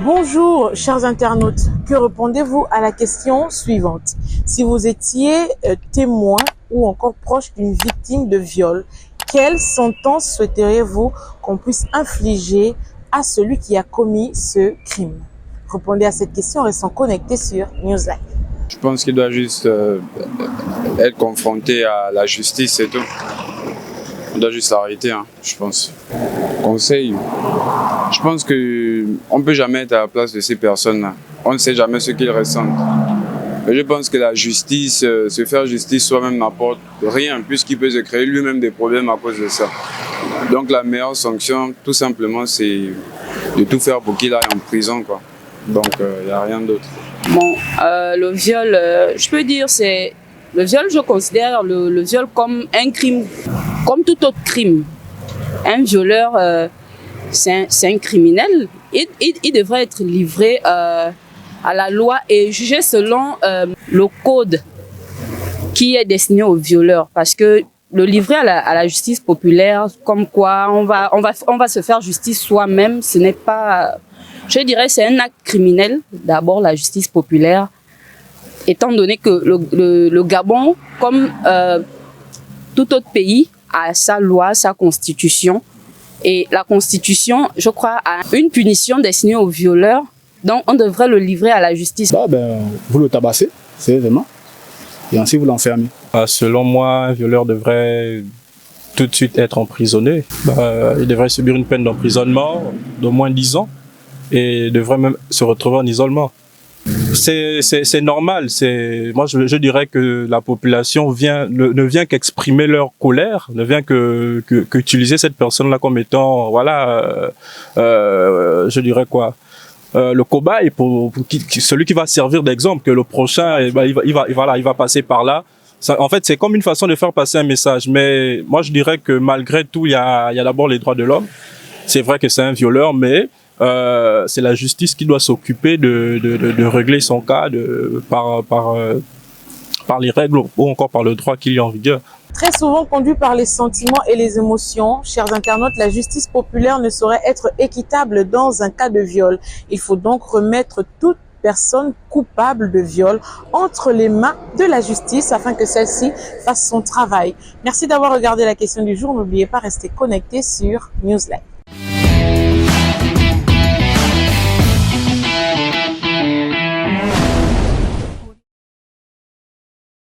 Bonjour, chers internautes. Que répondez-vous à la question suivante? Si vous étiez témoin ou encore proche d'une victime de viol, quelle sentence souhaiteriez-vous qu'on puisse infliger à celui qui a commis ce crime? Répondez à cette question en restant connecté sur Newsline. Je pense qu'il doit juste être confronté à la justice, c'est tout. On doit juste arrêter, je pense. Conseil, je pense qu'on ne peut jamais être à la place de ces personnes-là. On ne sait jamais ce qu'ils ressentent. Mais je pense que la justice, se faire justice soi-même n'apporte rien, puisqu'il peut se créer lui-même des problèmes à cause de ça. Donc la meilleure sanction, tout simplement, c'est de tout faire pour qu'il aille en prison, quoi. Donc il n'y a rien d'autre. Bon, le viol, je peux dire, c'est... Le viol, je considère le viol comme un crime, comme tout autre crime. Un violeur, c'est un criminel. Il devrait être livré à la loi et jugé selon le code qui est destiné aux violeurs. Parce que le livrer à la justice populaire, comme quoi on va se faire justice soi-même, ce n'est pas... Je dirais c'est un acte criminel, d'abord la justice populaire, étant donné que le Gabon, comme tout autre pays, a sa loi, sa constitution. Et la constitution, je crois, a une punition destinée aux violeurs, donc on devrait le livrer à la justice. Vous le tabassez, sérieusement, et ensuite vous l'enfermez. Selon moi, un violeur devrait tout de suite être emprisonné. Il devrait subir une peine d'emprisonnement d'au moins 10 ans. Et devrait même se retrouver en isolement. C'est normal. Moi, je dirais que la population ne vient qu'exprimer leur colère, ne vient qu'utiliser cette personne-là comme étant, voilà, je dirais quoi, le cobaye pour celui qui va servir d'exemple, que le prochain, il va passer par là. Ça, en fait, c'est comme une façon de faire passer un message. Mais moi, je dirais que malgré tout, il y a d'abord les droits de l'homme. C'est vrai que c'est un violeur, mais c'est la justice qui doit s'occuper de régler son cas par les règles ou encore par le droit qu'il y a en vigueur. Très souvent conduit par les sentiments et les émotions, chers internautes, la justice populaire ne saurait être équitable dans un cas de viol. Il faut donc remettre toute personne coupable de viol entre les mains de la justice afin que celle-ci fasse son travail. Merci d'avoir regardé la question du jour. N'oubliez pas, restez connectés sur Newsline.